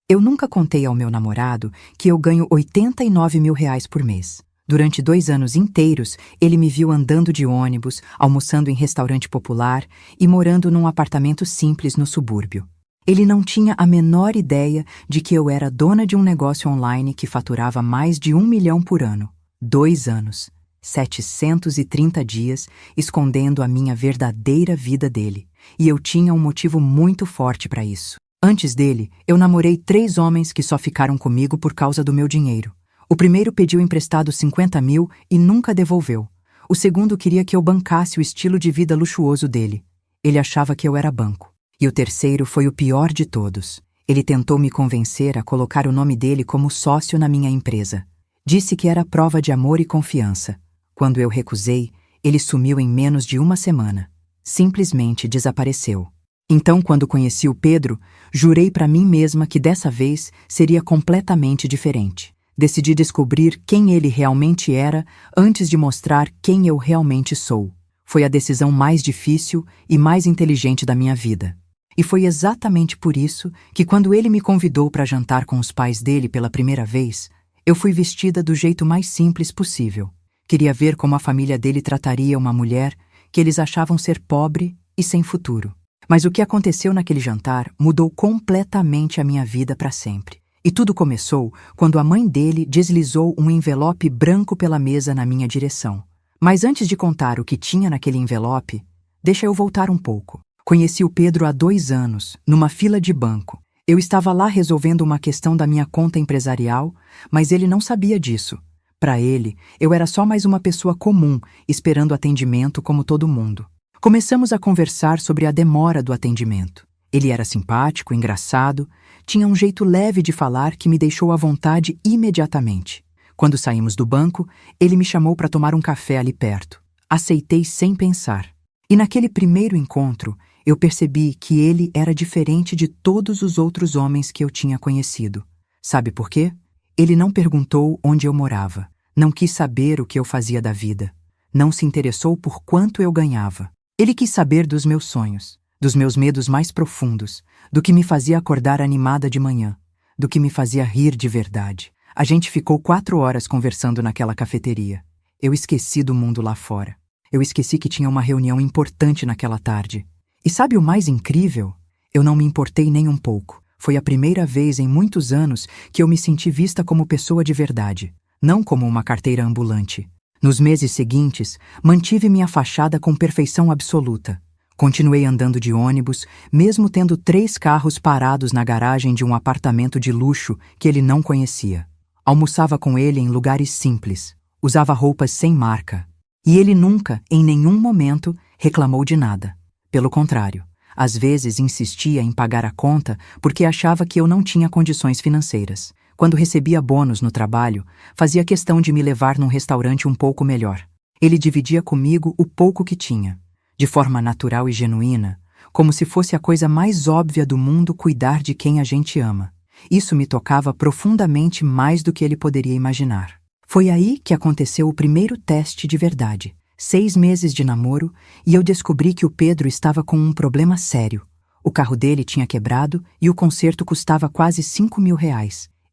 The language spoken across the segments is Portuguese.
Eu nunca contei ao meu namorado que eu ganho R$ 89 mil por mês. Durante 2 anos inteiros, ele me viu andando de ônibus, almoçando em restaurante popular e morando num apartamento simples no subúrbio. Ele não tinha a menor ideia de que eu era dona de um negócio online que faturava mais de 1 milhão por ano. 2 anos, 730 dias, escondendo a minha verdadeira vida dele. E eu tinha um motivo muito forte para isso. Antes dele, eu namorei 3 homens que só ficaram comigo por causa do meu dinheiro. O primeiro pediu emprestado 50 mil e nunca devolveu. O segundo queria que eu bancasse o estilo de vida luxuoso dele. Ele achava que eu era banco. E o terceiro foi o pior de todos. Ele tentou me convencer a colocar o nome dele como sócio na minha empresa. Disse que era prova de amor e confiança. Quando eu recusei, ele sumiu em menos de 1 semana. Simplesmente desapareceu. Então, quando conheci o Pedro, jurei para mim mesma que dessa vez seria completamente diferente. Decidi descobrir quem ele realmente era antes de mostrar quem eu realmente sou. Foi a decisão mais difícil e mais inteligente da minha vida. E foi exatamente por isso que quando ele me convidou para jantar com os pais dele pela primeira vez, eu fui vestida do jeito mais simples possível. Queria ver como a família dele trataria uma mulher que eles achavam ser pobre e sem futuro. Mas o que aconteceu naquele jantar mudou completamente a minha vida para sempre. E tudo começou quando a mãe dele deslizou um envelope branco pela mesa na minha direção. Mas antes de contar o que tinha naquele envelope, deixa eu voltar um pouco. Conheci o Pedro há 2 anos, numa fila de banco. Eu estava lá resolvendo uma questão da minha conta empresarial, mas ele não sabia disso. Para ele, eu era só mais uma pessoa comum, esperando atendimento como todo mundo. Começamos a conversar sobre a demora do atendimento. Ele era simpático, engraçado, tinha um jeito leve de falar que me deixou à vontade imediatamente. Quando saímos do banco, ele me chamou para tomar um café ali perto. Aceitei sem pensar. E naquele primeiro encontro, eu percebi que ele era diferente de todos os outros homens que eu tinha conhecido. Sabe por quê? Ele não perguntou onde eu morava, não quis saber o que eu fazia da vida, não se interessou por quanto eu ganhava. Ele quis saber dos meus sonhos, dos meus medos mais profundos, do que me fazia acordar animada de manhã, do que me fazia rir de verdade. A gente ficou 4 horas conversando naquela cafeteria. Eu esqueci do mundo lá fora. Eu esqueci que tinha uma reunião importante naquela tarde. E sabe o mais incrível? Eu não me importei nem um pouco. Foi a primeira vez em muitos anos que eu me senti vista como pessoa de verdade, não como uma carteira ambulante. Nos meses seguintes, mantive minha fachada com perfeição absoluta. Continuei andando de ônibus, mesmo tendo 3 carros parados na garagem de um apartamento de luxo que ele não conhecia. Almoçava com ele em lugares simples, usava roupas sem marca. E ele nunca, em nenhum momento, reclamou de nada. Pelo contrário, às vezes insistia em pagar a conta porque achava que eu não tinha condições financeiras. Quando recebia bônus no trabalho, fazia questão de me levar num restaurante um pouco melhor. Ele dividia comigo o pouco que tinha, de forma natural e genuína, como se fosse a coisa mais óbvia do mundo cuidar de quem a gente ama. Isso me tocava profundamente mais do que ele poderia imaginar. Foi aí que aconteceu o primeiro teste de verdade. 6 meses de namoro, e eu descobri que o Pedro estava com um problema sério. O carro dele tinha quebrado e o conserto custava quase R$ 5 mil.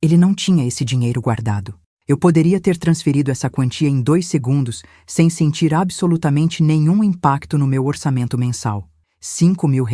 Ele não tinha esse dinheiro guardado. Eu poderia ter transferido essa quantia em 2 segundos sem sentir absolutamente nenhum impacto no meu orçamento mensal. R$ 5 mil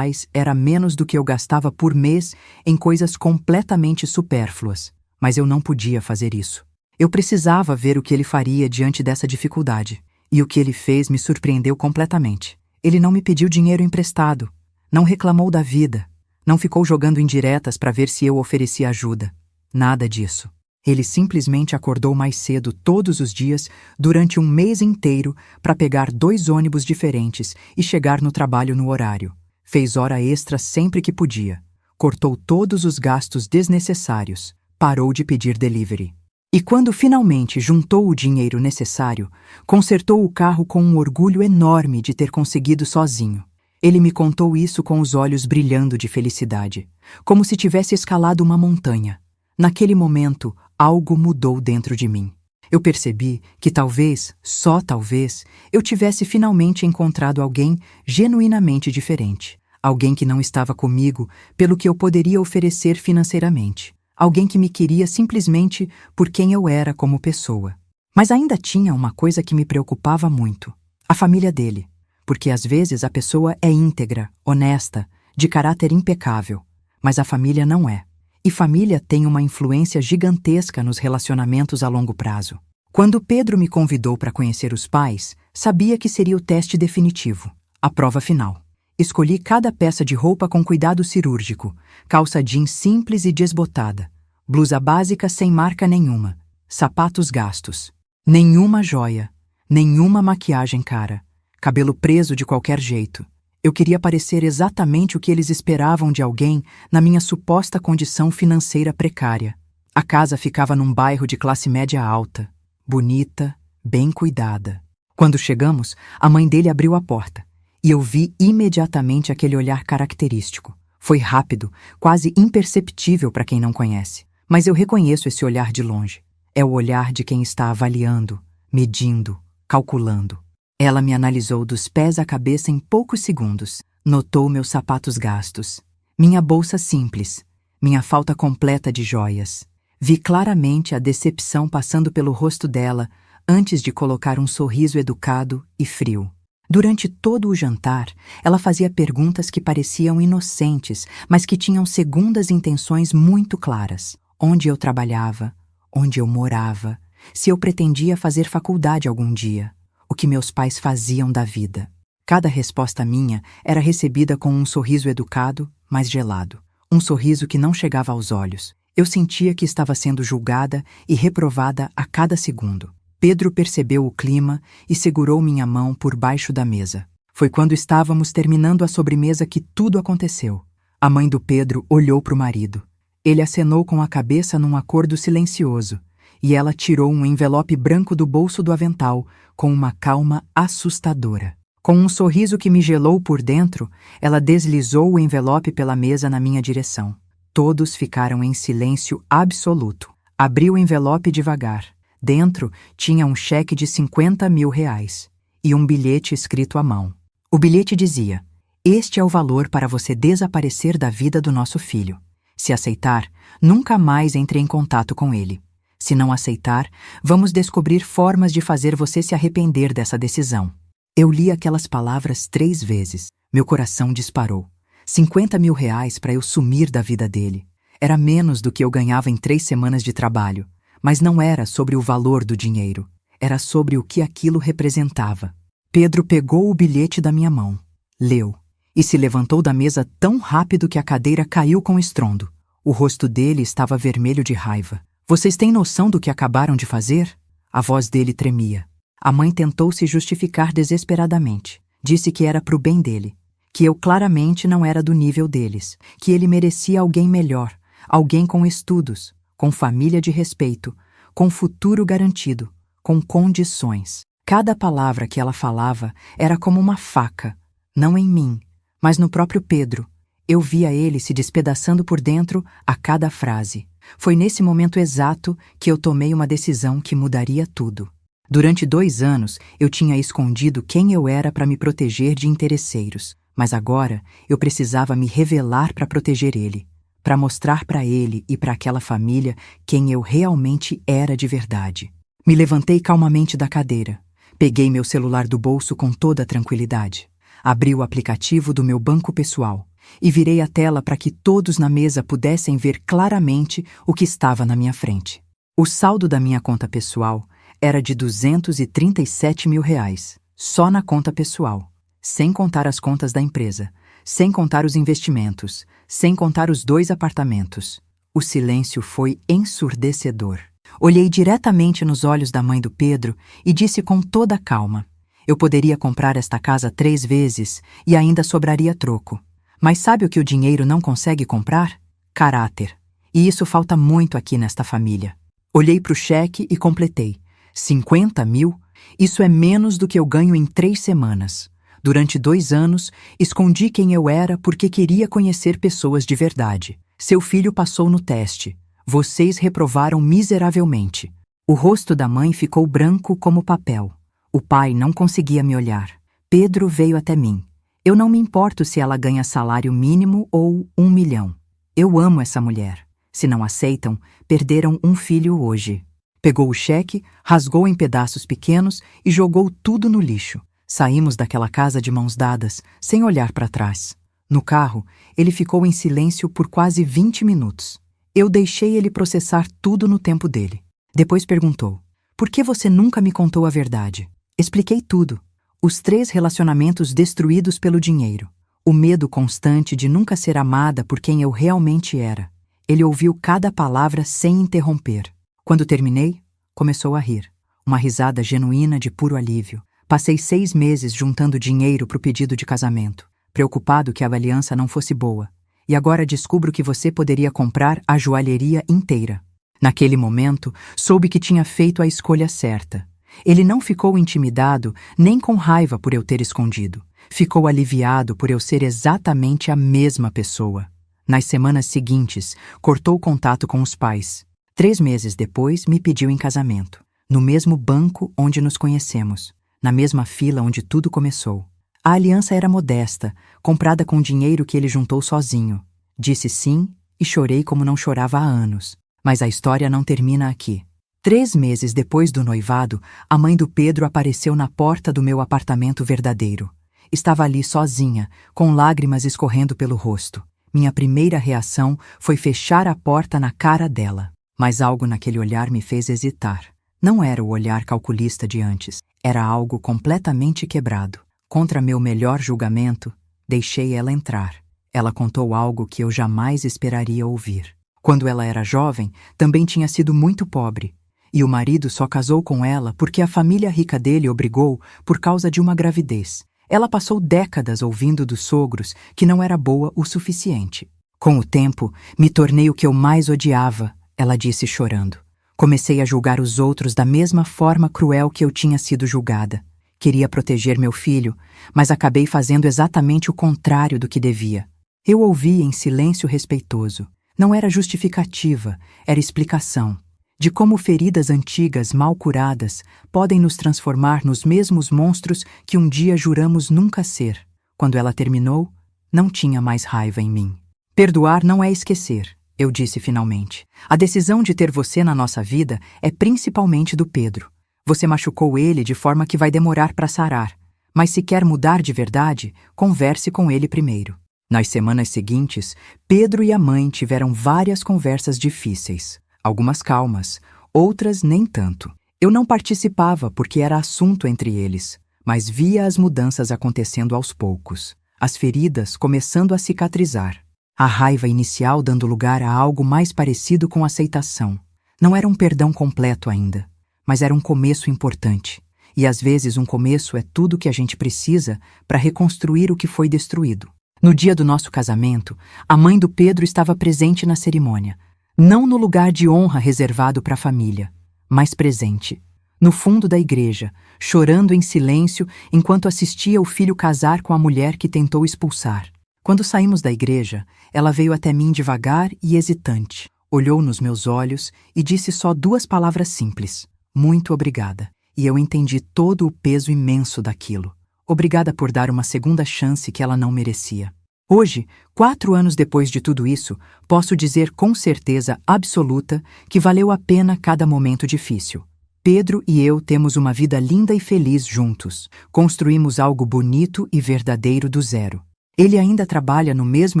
era menos do que eu gastava por mês em coisas completamente supérfluas, mas eu não podia fazer isso. Eu precisava ver o que ele faria diante dessa dificuldade, e o que ele fez me surpreendeu completamente. Ele não me pediu dinheiro emprestado, não reclamou da vida, não ficou jogando indiretas para ver se eu oferecia ajuda. Nada disso. Ele simplesmente acordou mais cedo todos os dias durante um mês inteiro para pegar 2 ônibus diferentes e chegar no trabalho no horário. Fez hora extra sempre que podia. Cortou todos os gastos desnecessários. Parou de pedir delivery. E quando finalmente juntou o dinheiro necessário, consertou o carro com um orgulho enorme de ter conseguido sozinho. Ele me contou isso com os olhos brilhando de felicidade, como se tivesse escalado uma montanha. Naquele momento, algo mudou dentro de mim. Eu percebi que talvez, só talvez, eu tivesse finalmente encontrado alguém genuinamente diferente. Alguém que não estava comigo pelo que eu poderia oferecer financeiramente. Alguém que me queria simplesmente por quem eu era como pessoa. Mas ainda tinha uma coisa que me preocupava muito: a família dele. Porque às vezes a pessoa é íntegra, honesta, de caráter impecável, mas a família não é. E família tem uma influência gigantesca nos relacionamentos a longo prazo. Quando Pedro me convidou para conhecer os pais, sabia que seria o teste definitivo, a prova final. Escolhi cada peça de roupa com cuidado cirúrgico, calça jeans simples e desbotada, blusa básica sem marca nenhuma, sapatos gastos, nenhuma joia, nenhuma maquiagem cara, cabelo preso de qualquer jeito. Eu queria parecer exatamente o que eles esperavam de alguém na minha suposta condição financeira precária. A casa ficava num bairro de classe média alta, bonita, bem cuidada. Quando chegamos, a mãe dele abriu a porta, e eu vi imediatamente aquele olhar característico. Foi rápido, quase imperceptível para quem não conhece, mas eu reconheço esse olhar de longe. É o olhar de quem está avaliando, medindo, calculando. Ela me analisou dos pés à cabeça em poucos segundos. Notou meus sapatos gastos, minha bolsa simples, minha falta completa de joias. Vi claramente a decepção passando pelo rosto dela antes de colocar um sorriso educado e frio. Durante todo o jantar, ela fazia perguntas que pareciam inocentes, mas que tinham segundas intenções muito claras. Onde eu trabalhava, onde eu morava, se eu pretendia fazer faculdade algum dia, o que meus pais faziam da vida. Cada resposta minha era recebida com um sorriso educado, mas gelado. Um sorriso que não chegava aos olhos. Eu sentia que estava sendo julgada e reprovada a cada segundo. Pedro percebeu o clima e segurou minha mão por baixo da mesa. Foi quando estávamos terminando a sobremesa que tudo aconteceu. A mãe do Pedro olhou para o marido. Ele acenou com a cabeça num acordo silencioso, e ela tirou um envelope branco do bolso do avental com uma calma assustadora. Com um sorriso que me gelou por dentro, ela deslizou o envelope pela mesa na minha direção. Todos ficaram em silêncio absoluto. Abri o envelope devagar. Dentro tinha um cheque de R$50.000 e um bilhete escrito à mão. O bilhete dizia: "Este é o valor para você desaparecer da vida do nosso filho. Se aceitar, nunca mais entre em contato com ele. Se não aceitar, vamos descobrir formas de fazer você se arrepender dessa decisão." Eu li aquelas palavras 3 vezes. Meu coração disparou. R$50.000 para eu sumir da vida dele. Era menos do que eu ganhava em 3 semanas de trabalho. Mas não era sobre o valor do dinheiro. Era sobre o que aquilo representava. Pedro pegou o bilhete da minha mão, leu, e se levantou da mesa tão rápido que a cadeira caiu com estrondo. O rosto dele estava vermelho de raiva. "Vocês têm noção do que acabaram de fazer?" A voz dele tremia. A mãe tentou se justificar desesperadamente. Disse que era pro bem dele, que eu claramente não era do nível deles, que ele merecia alguém melhor, alguém com estudos, com família de respeito, com futuro garantido, com condições. Cada palavra que ela falava era como uma faca, não em mim, mas no próprio Pedro. Eu via ele se despedaçando por dentro a cada frase. Foi nesse momento exato que eu tomei uma decisão que mudaria tudo. Durante 2 anos, eu tinha escondido quem eu era para me proteger de interesseiros, mas agora eu precisava me revelar para proteger ele, para mostrar para ele e para aquela família quem eu realmente era de verdade. Me levantei calmamente da cadeira, peguei meu celular do bolso com toda a tranquilidade, abri o aplicativo do meu banco pessoal e virei a tela para que todos na mesa pudessem ver claramente o que estava na minha frente. O saldo da minha conta pessoal era de R$237.000, só na conta pessoal, sem contar as contas da empresa, sem contar os investimentos, sem contar os 2 apartamentos. O silêncio foi ensurdecedor. Olhei diretamente nos olhos da mãe do Pedro e disse com toda a calma: "Eu poderia comprar esta casa 3 vezes e ainda sobraria troco. Mas sabe o que o dinheiro não consegue comprar? Caráter. E isso falta muito aqui nesta família." Olhei para o cheque e completei: 50.000? Isso é menos do que eu ganho em 3 semanas. Durante 2 anos, escondi quem eu era porque queria conhecer pessoas de verdade. Seu filho passou no teste. Vocês reprovaram miseravelmente. O rosto da mãe ficou branco como papel. O pai não conseguia me olhar. Pedro veio até mim. Eu não me importo se ela ganha salário mínimo ou 1 milhão. Eu amo essa mulher. Se não aceitam, perderam um filho hoje. Pegou o cheque, rasgou em pedaços pequenos e jogou tudo no lixo. Saímos daquela casa de mãos dadas, sem olhar para trás. No carro, ele ficou em silêncio por quase 20 minutos. Eu deixei ele processar tudo no tempo dele. Depois perguntou: por que você nunca me contou a verdade? Expliquei tudo. Os 3 relacionamentos destruídos pelo dinheiro. O medo constante de nunca ser amada por quem eu realmente era. Ele ouviu cada palavra sem interromper. Quando terminei, começou a rir. Uma risada genuína de puro alívio. Passei 6 meses juntando dinheiro para o pedido de casamento, preocupado que a aliança não fosse boa. E agora descubro que você poderia comprar a joalheria inteira. Naquele momento, soube que tinha feito a escolha certa. Ele não ficou intimidado nem com raiva por eu ter escondido. Ficou aliviado por eu ser exatamente a mesma pessoa. Nas semanas seguintes, cortou contato com os pais. 3 meses depois, me pediu em casamento. No mesmo banco onde nos conhecemos. Na mesma fila onde tudo começou. A aliança era modesta, comprada com dinheiro que ele juntou sozinho. Disse sim e chorei como não chorava há anos. Mas a história não termina aqui. 3 meses depois do noivado, a mãe do Pedro apareceu na porta do meu apartamento verdadeiro. Estava ali sozinha, com lágrimas escorrendo pelo rosto. Minha primeira reação foi fechar a porta na cara dela. Mas algo naquele olhar me fez hesitar. Não era o olhar calculista de antes. Era algo completamente quebrado. Contra meu melhor julgamento, deixei ela entrar. Ela contou algo que eu jamais esperaria ouvir. Quando ela era jovem, também tinha sido muito pobre. E o marido só casou com ela porque a família rica dele obrigou por causa de uma gravidez. Ela passou décadas ouvindo dos sogros que não era boa o suficiente. Com o tempo, me tornei o que eu mais odiava, ela disse chorando. Comecei a julgar os outros da mesma forma cruel que eu tinha sido julgada. Queria proteger meu filho, mas acabei fazendo exatamente o contrário do que devia. Eu ouvi em silêncio respeitoso. Não era justificativa, era explicação. De como feridas antigas mal curadas podem nos transformar nos mesmos monstros que um dia juramos nunca ser. Quando ela terminou, não tinha mais raiva em mim. Perdoar não é esquecer, eu disse finalmente. A decisão de ter você na nossa vida é principalmente do Pedro. Você machucou ele de forma que vai demorar para sarar. Mas se quer mudar de verdade, converse com ele primeiro. Nas semanas seguintes, Pedro e a mãe tiveram várias conversas difíceis. Algumas calmas, outras nem tanto. Eu não participava porque era assunto entre eles, mas via as mudanças acontecendo aos poucos, as feridas começando a cicatrizar, a raiva inicial dando lugar a algo mais parecido com aceitação. Não era um perdão completo ainda, mas era um começo importante. E às vezes um começo é tudo que a gente precisa para reconstruir o que foi destruído. No dia do nosso casamento, a mãe do Pedro estava presente na cerimônia. Não no lugar de honra reservado para a família, mas presente, no fundo da igreja, chorando em silêncio enquanto assistia o filho casar com a mulher que tentou expulsar. Quando saímos da igreja, ela veio até mim devagar e hesitante, olhou nos meus olhos e disse só 2 palavras simples: muito obrigada. E eu entendi todo o peso imenso daquilo. Obrigada por dar uma segunda chance que ela não merecia. Hoje, 4 anos depois de tudo isso, posso dizer com certeza absoluta que valeu a pena cada momento difícil. Pedro e eu temos uma vida linda e feliz juntos. Construímos algo bonito e verdadeiro do zero. Ele ainda trabalha no mesmo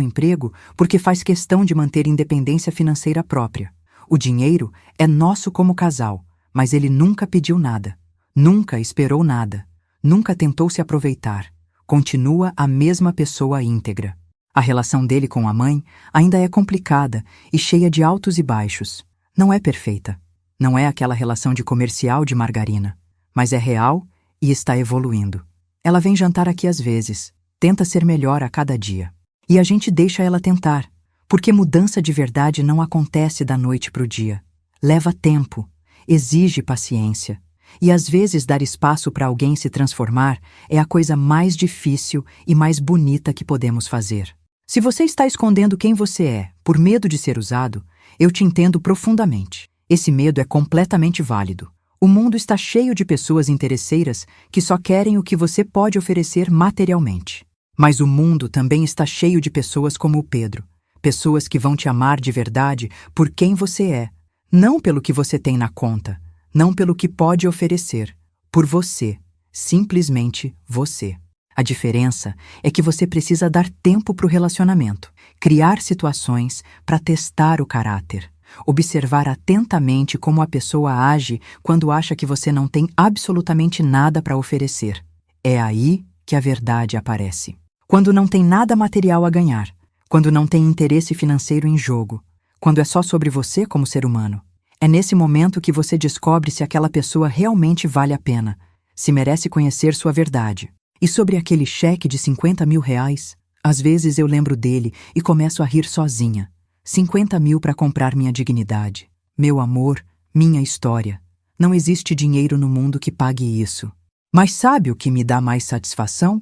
emprego porque faz questão de manter independência financeira própria. O dinheiro é nosso como casal, mas ele nunca pediu nada. Nunca esperou nada. Nunca tentou se aproveitar. Continua a mesma pessoa íntegra. A relação dele com a mãe ainda é complicada e cheia de altos e baixos. Não é perfeita. Não é aquela relação de comercial de margarina. Mas é real e está evoluindo. Ela vem jantar aqui às vezes. Tenta ser melhor a cada dia. E a gente deixa ela tentar. Porque mudança de verdade não acontece da noite para o dia. Leva tempo. Exige paciência. E às vezes dar espaço para alguém se transformar é a coisa mais difícil e mais bonita que podemos fazer. Se você está escondendo quem você é por medo de ser usado, eu te entendo profundamente. Esse medo é completamente válido. O mundo está cheio de pessoas interesseiras que só querem o que você pode oferecer materialmente. Mas o mundo também está cheio de pessoas como o Pedro. Pessoas que vão te amar de verdade por quem você é, não pelo que você tem na conta, não pelo que pode oferecer, por você, simplesmente você. A diferença é que você precisa dar tempo para o relacionamento, criar situações para testar o caráter, observar atentamente como a pessoa age quando acha que você não tem absolutamente nada para oferecer. É aí que a verdade aparece. Quando não tem nada material a ganhar, quando não tem interesse financeiro em jogo, quando é só sobre você como ser humano. É nesse momento que você descobre se aquela pessoa realmente vale a pena, se merece conhecer sua verdade. E sobre aquele cheque de 50 mil reais, às vezes eu lembro dele e começo a rir sozinha. 50 mil para comprar minha dignidade, meu amor, minha história. Não existe dinheiro no mundo que pague isso. Mas sabe o que me dá mais satisfação?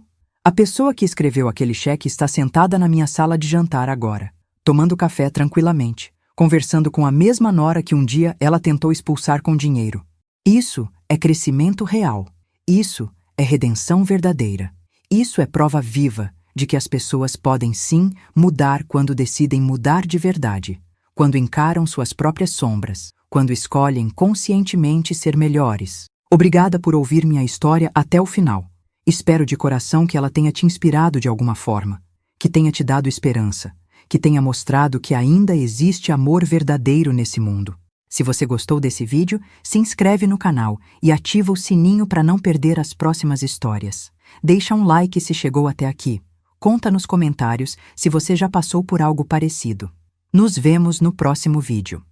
A pessoa que escreveu aquele cheque está sentada na minha sala de jantar agora, tomando café tranquilamente, conversando com a mesma nora que um dia ela tentou expulsar com dinheiro. Isso é crescimento real. Isso é redenção verdadeira. Isso é prova viva de que as pessoas podem sim mudar quando decidem mudar de verdade, quando encaram suas próprias sombras, quando escolhem conscientemente ser melhores. Obrigada por ouvir minha história até o final. Espero de coração que ela tenha te inspirado de alguma forma, que tenha te dado esperança, que tenha mostrado que ainda existe amor verdadeiro nesse mundo. Se você gostou desse vídeo, se inscreve no canal e ativa o sininho para não perder as próximas histórias. Deixa um like se chegou até aqui. Conta nos comentários se você já passou por algo parecido. Nos vemos no próximo vídeo.